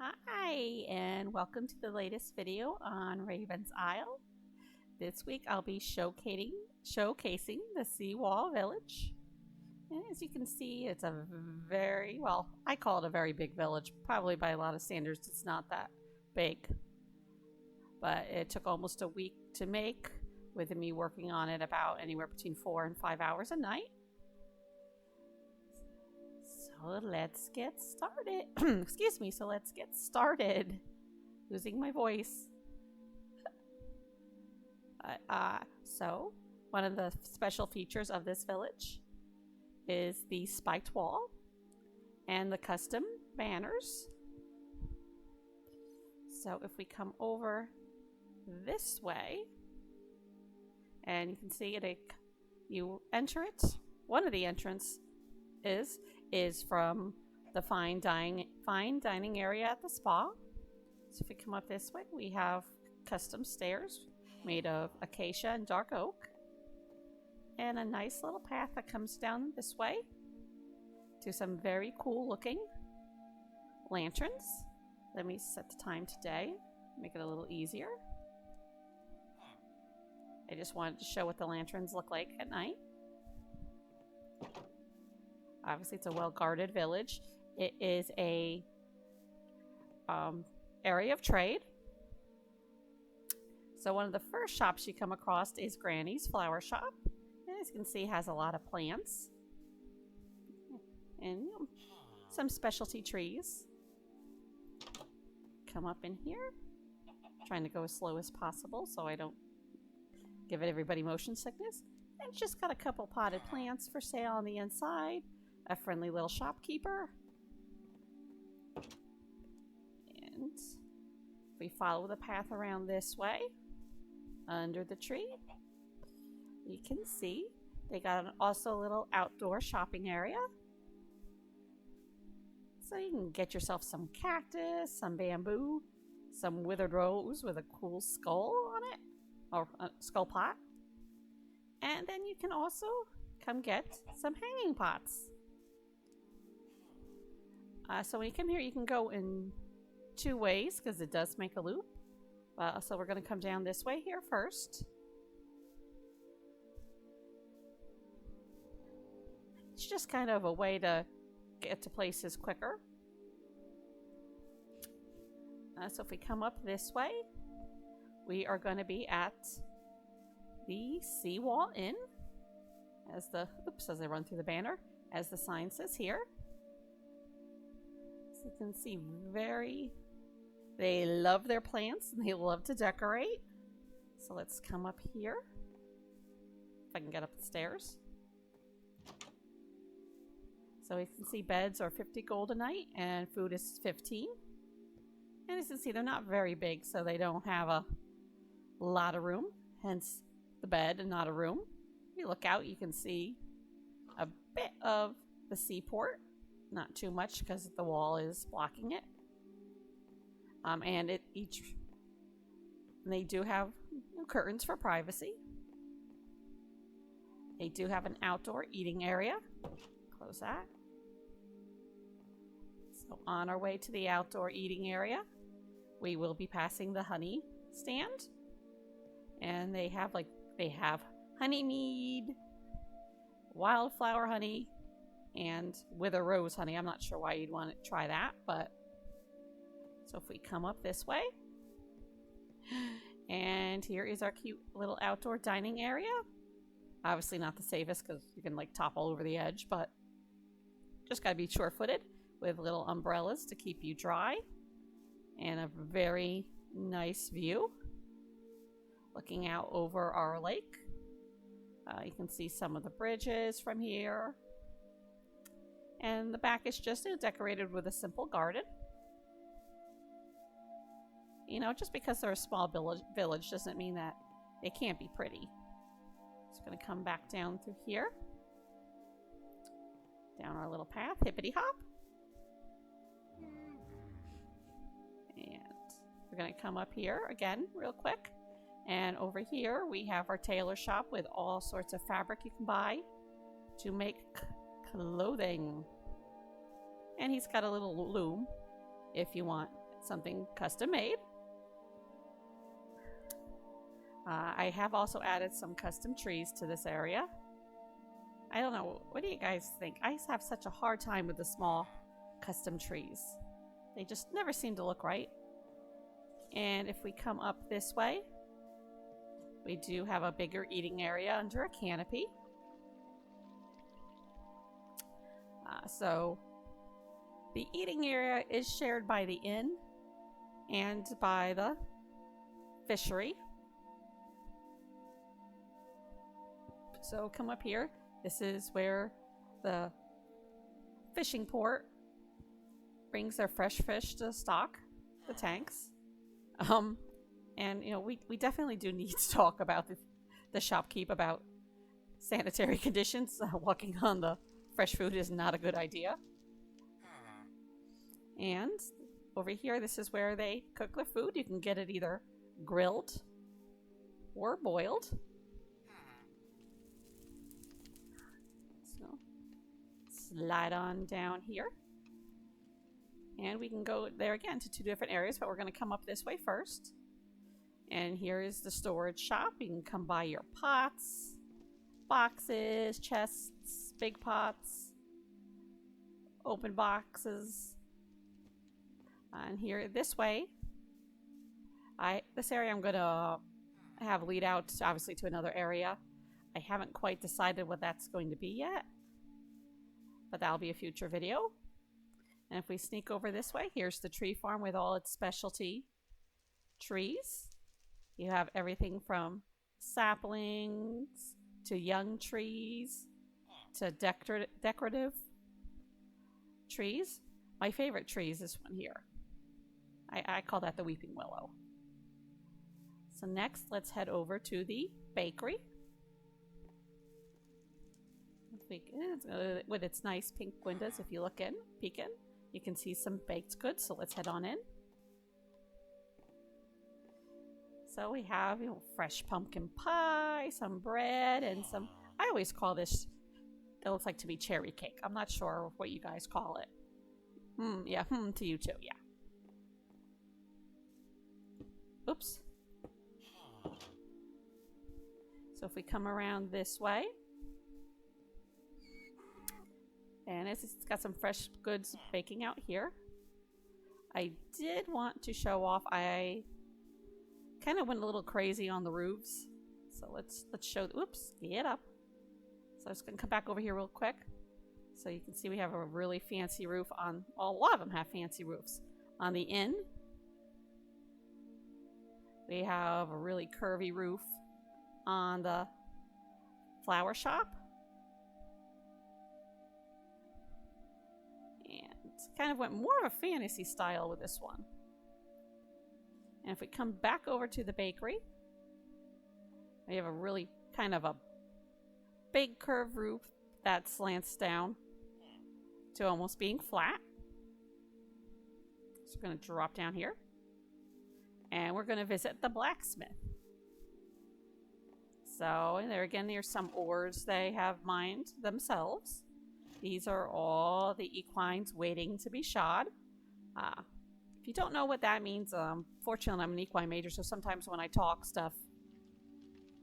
Hi, and welcome to the latest video on Raven's Isle. This week I'll be showcasing the Seawall Village. And as you can see, it's a very, well, I call it a very big village. Probably by a lot of standards, it's not that big. But it took almost a week to make, with me working on it about anywhere between 4 and 5 hours a night. So let's get started. Excuse me, so let's get started. Losing my voice. So one of the special features of this village is the spiked wall and the custom banners. So if we come over this way, and you can see it, you enter it. One of the entrance is from the fine dining area at the spa. So if we come up this way, we have custom stairs made of acacia and dark oak, and a nice little path that comes down this way to some very cool looking lanterns. Let me set the time today, make it a little easier. I just wanted to show what the lanterns look like at night. Obviously, it's a well-guarded village. It is a area of trade. So one of the first shops you come across is Granny's Flower Shop. And as you can see, it has a lot of plants and some specialty trees. Come up in here. Trying to go as slow as possible so I don't give everybody motion sickness. And it's just got a couple potted plants for sale on the inside. A friendly little shopkeeper. And if we follow the path around this way, under the tree, you can see they got also a little outdoor shopping area. So you can get yourself some cactus, some bamboo, some withered rose with a cool skull on it, or a skull pot. And then you can also come get some hanging pots. So when you come here, you can go in 2 ways because it does make a loop. So we're going to come down this way here first. It's just kind of a way to get to places quicker. So if we come up this way, we are going to be at the Seawall Inn. As I run through the banner, as the sign says here. So you can see they love their plants and they love to decorate. So let's come up here. If I can get up the stairs. So you can see beds are 50 gold a night and food is 15. And as you can see, they're not very big, so they don't have a lot of room, hence the bed and not a room. If you look out, you can see a bit of the seaport. Not too much because the wall is blocking it. And they do have curtains for privacy. They do have an outdoor eating area. Close that. So on our way to the outdoor eating area, we will be passing the honey stand. And they have honey mead, wildflower honey, and wither rose honey. I'm not sure why you'd want to try that, but so if we come up this way, and here is our cute little outdoor dining area. Obviously not the safest because you can topple over the edge, but just gotta be sure-footed with little umbrellas to keep you dry, and a very nice view looking out over our lake. You can see some of the bridges from here. And the back is just decorated with a simple garden. You know, just because they're a small village doesn't mean that it can't be pretty. Just going to come back down through here. Down our little path, hippity hop. And we're going to come up here again real quick. And over here we have our tailor shop with all sorts of fabric you can buy to make clothing. And he's got a little loom if you want something custom made. I have also added some custom trees to this area. I don't know, what do you guys think? I have such a hard time with the small custom trees. They just never seem to look right. And if we come up this way, we do have a bigger eating area under a canopy. So the eating area is shared by the inn and by the fishery. So come up here. This is where the fishing port brings their fresh fish to stock the tanks. And you know, we definitely do need to talk about the shopkeep about sanitary conditions. Walking on the fresh food is not a good idea. And over here, this is where they cook their food. You can get it either grilled or boiled. So slide on down here. And we can go there again to two different areas, but we're going to come up this way first. And here is the storage shop. You can come buy your pots, boxes, chests, big pots, open boxes. And here, this way, this area I'm going to have lead out, obviously, to another area. I haven't quite decided what that's going to be yet, but that'll be a future video. And if we sneak over this way, here's the tree farm with all its specialty trees. You have everything from saplings to young trees to decorative trees. My favorite tree is this one here. I call that the weeping willow. So next, let's head over to the bakery. With its nice pink windows, if you peek in, you can see some baked goods. So let's head on in. So we have, you know, fresh pumpkin pie, some bread, and some. I always call this. It looks like to be cherry cake. I'm not sure what you guys call it. Yeah, to you too. Yeah. Oops. So if we come around this way, and it's got some fresh goods baking out here. I did want to show off. I kind of went a little crazy on the roofs. So let's show. Oops, get up. So I'm just gonna come back over here real quick. So you can see we have a really fancy roof on. Well, a lot of them have fancy roofs. On the inn, we have a really curvy roof on the flower shop. And kind of went more of a fantasy style with this one. And if we come back over to the bakery, we have a really kind of a big curved roof that slants down to almost being flat. So we're going to drop down here. And we're going to visit the blacksmith. So, and there again, there's some ores they have mined themselves. These are all the equines waiting to be shod. If you don't know what that means, fortunately I'm an equine major, so sometimes when I talk stuff,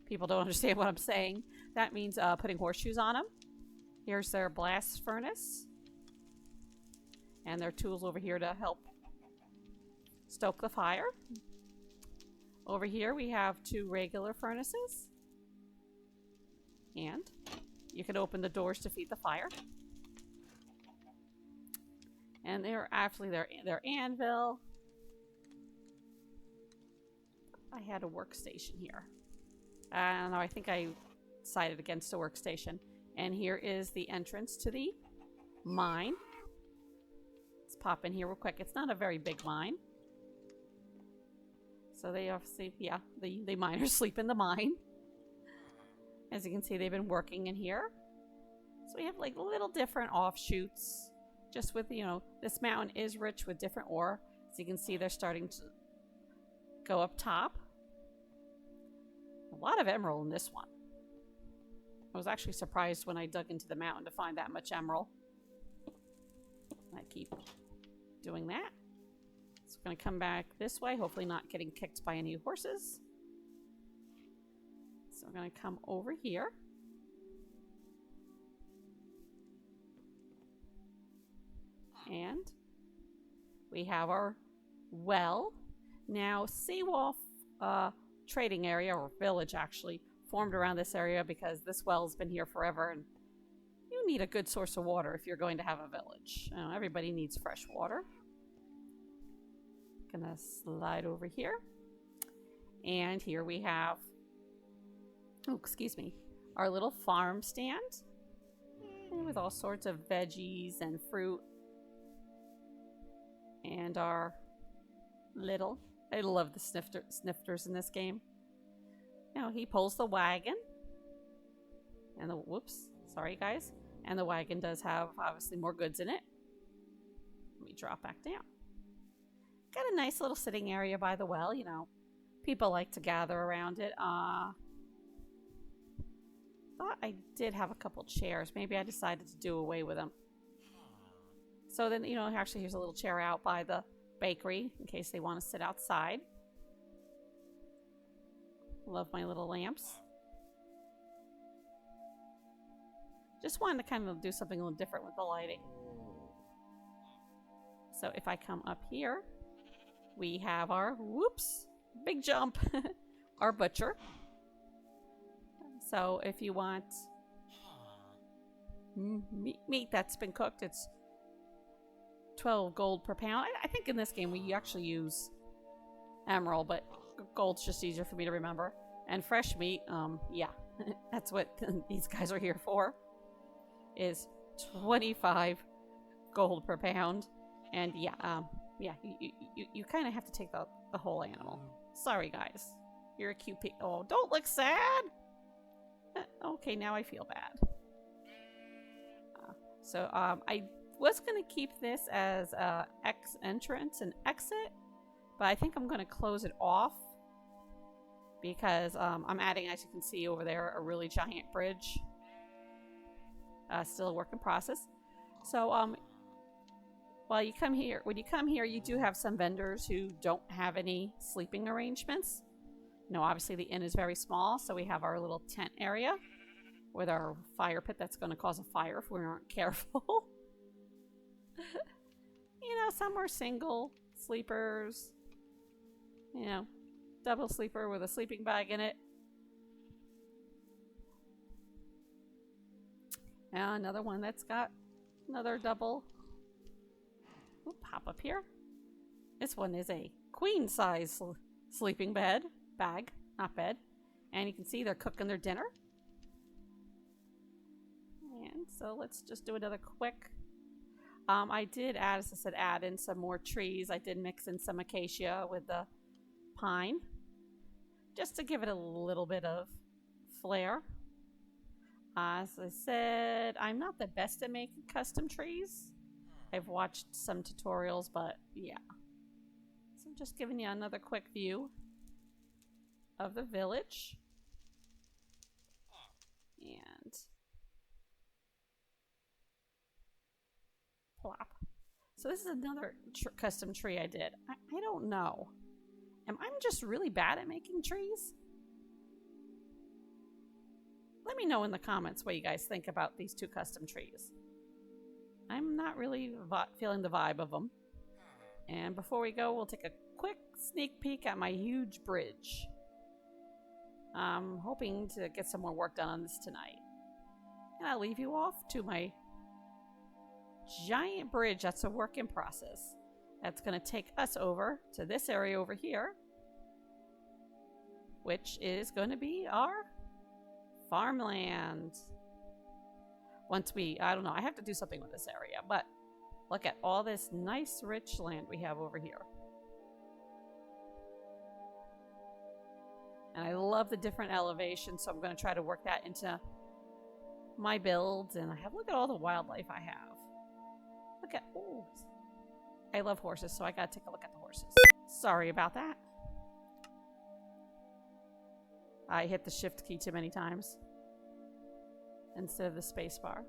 people don't understand what I'm saying. That means putting horseshoes on them. Here's their blast furnace. And their tools over here to help stoke the fire. Over here we have two regular furnaces. And you can open the doors to feed the fire. And they're actually their anvil. I had a workstation here. And I think I decided against a workstation. And here is the entrance to the mine. Let's pop in here real quick. It's not a very big mine. So they obviously, yeah, the miners sleep in the mine. As you can see, they've been working in here. So we have like little different offshoots. Just with, you know, this mountain is rich with different ore. As you can see, they're starting to go up top. A lot of emerald in this one. I was actually surprised when I dug into the mountain to find that much emerald. I keep doing that. So So we're going to come back this way, hopefully not getting kicked by any horses. So we're going to come over here. And we have our well. Now, Seawall trading area, or village actually, formed around this area because this well's been here forever, and you need a good source of water if you're going to have a village. Everybody needs fresh water. Gonna slide over here. And here we have, oh, excuse me, our little farm stand with all sorts of veggies and fruit. And our little, I love the snifters in this game. Now he pulls the wagon. And the, whoops, sorry guys. And the wagon does have obviously more goods in it. Let me drop back down. Got a nice little sitting area by the well, you know. People like to gather around it. Thought I did have a couple chairs. Maybe I decided to do away with them. So then, you know, actually here's a little chair out by the bakery in case they want to sit outside. Love my little lamps. Just wanted to kind of do something a little different with the lighting. So if I come up here, we have our, whoops, big jump, our butcher. So if you want meat that's been cooked, it's 12 gold per pound. I think in this game we actually use emerald, but gold's just easier for me to remember. And fresh meat, yeah, that's what these guys are here for, is 25 gold per pound. And yeah, yeah, you kind of have to take the whole animal. Sorry guys, you're a cute pig. Oh, don't look sad. Okay, now I feel bad. So I was going to keep this as entrance and exit, but I think I'm going to close it off because I'm adding, as you can see over there, a really giant bridge. Still a work in process. So when you come here, you do have some vendors who don't have any sleeping arrangements. You know, obviously the inn is very small, so we have our little tent area with our fire pit that's going to cause a fire if we aren't careful. You know, some are single sleepers. You know, double sleeper with a sleeping bag in it. Now another one that's got another double. We'll pop up here. This one is a queen size sleeping bag, not bed. And you can see they're cooking their dinner. And so let's just do another quick. I did add, as I said, add in some more trees. I did mix in some acacia with the pine, just to give it a little bit of flair. As I said, I'm not the best at making custom trees. I've watched some tutorials, but yeah. So I'm just giving you another quick view of the village. And plop. So this is another custom tree I did. I don't know. Am I just really bad at making trees? Let me know in the comments what you guys think about these two custom trees. I'm not really feeling the vibe of them. And before we go, we'll take a quick sneak peek at my huge bridge. I'm hoping to get some more work done on this tonight. And I'll leave you off to my giant bridge that's a work in process. That's going to take us over to this area over here, which is going to be our farmland. Once I don't know, I have to do something with this area, but look at all this nice rich land we have over here. And I love the different elevations, so I'm going to try to work that into my builds. And look at all the wildlife I have. Look at, oh, I love horses, so I got to take a look at the horses. Sorry about that. I hit the shift key too many times instead of the space bar.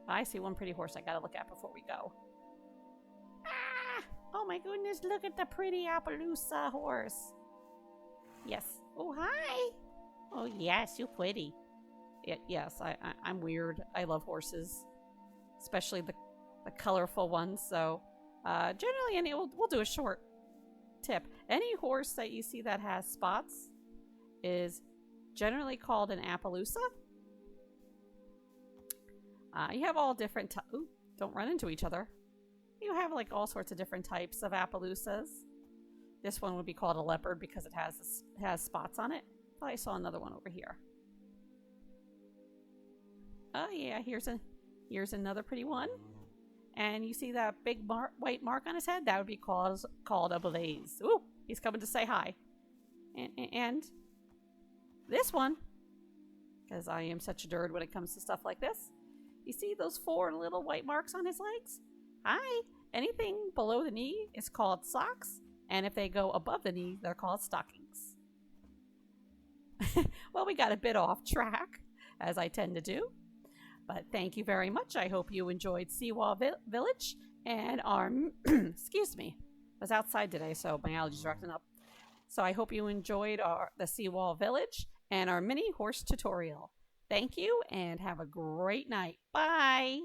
I see one pretty horse I gotta look at before we go. Ah! Oh my goodness, look at the pretty Appaloosa horse. Yes. Oh, hi. Oh, yes, you're pretty. Yes, I'm weird. I love horses, especially the colorful ones. So, generally, and we'll do a short tip. Any horse that you see that has spots is generally called an Appaloosa. You have all different. Ooh, don't run into each other. You have like all sorts of different types of Appaloosas. This one would be called a leopard because it has spots on it. Oh, I saw another one over here. Oh yeah, here's another pretty one. And you see that big white mark on his head? That would be called a blaze. Ooh, he's coming to say hi. And this one, because I am such a nerd when it comes to stuff like this. You see those 4 little white marks on his legs? Hi. Anything below the knee is called socks, and if they go above the knee, they're called stockings. Well, we got a bit off track, as I tend to do. But thank you very much. I hope you enjoyed Seawall Village and our, excuse me, I was outside today, so my allergies are acting up. So I hope you enjoyed the Seawall Village and our mini horse tutorial. Thank you and have a great night. Bye.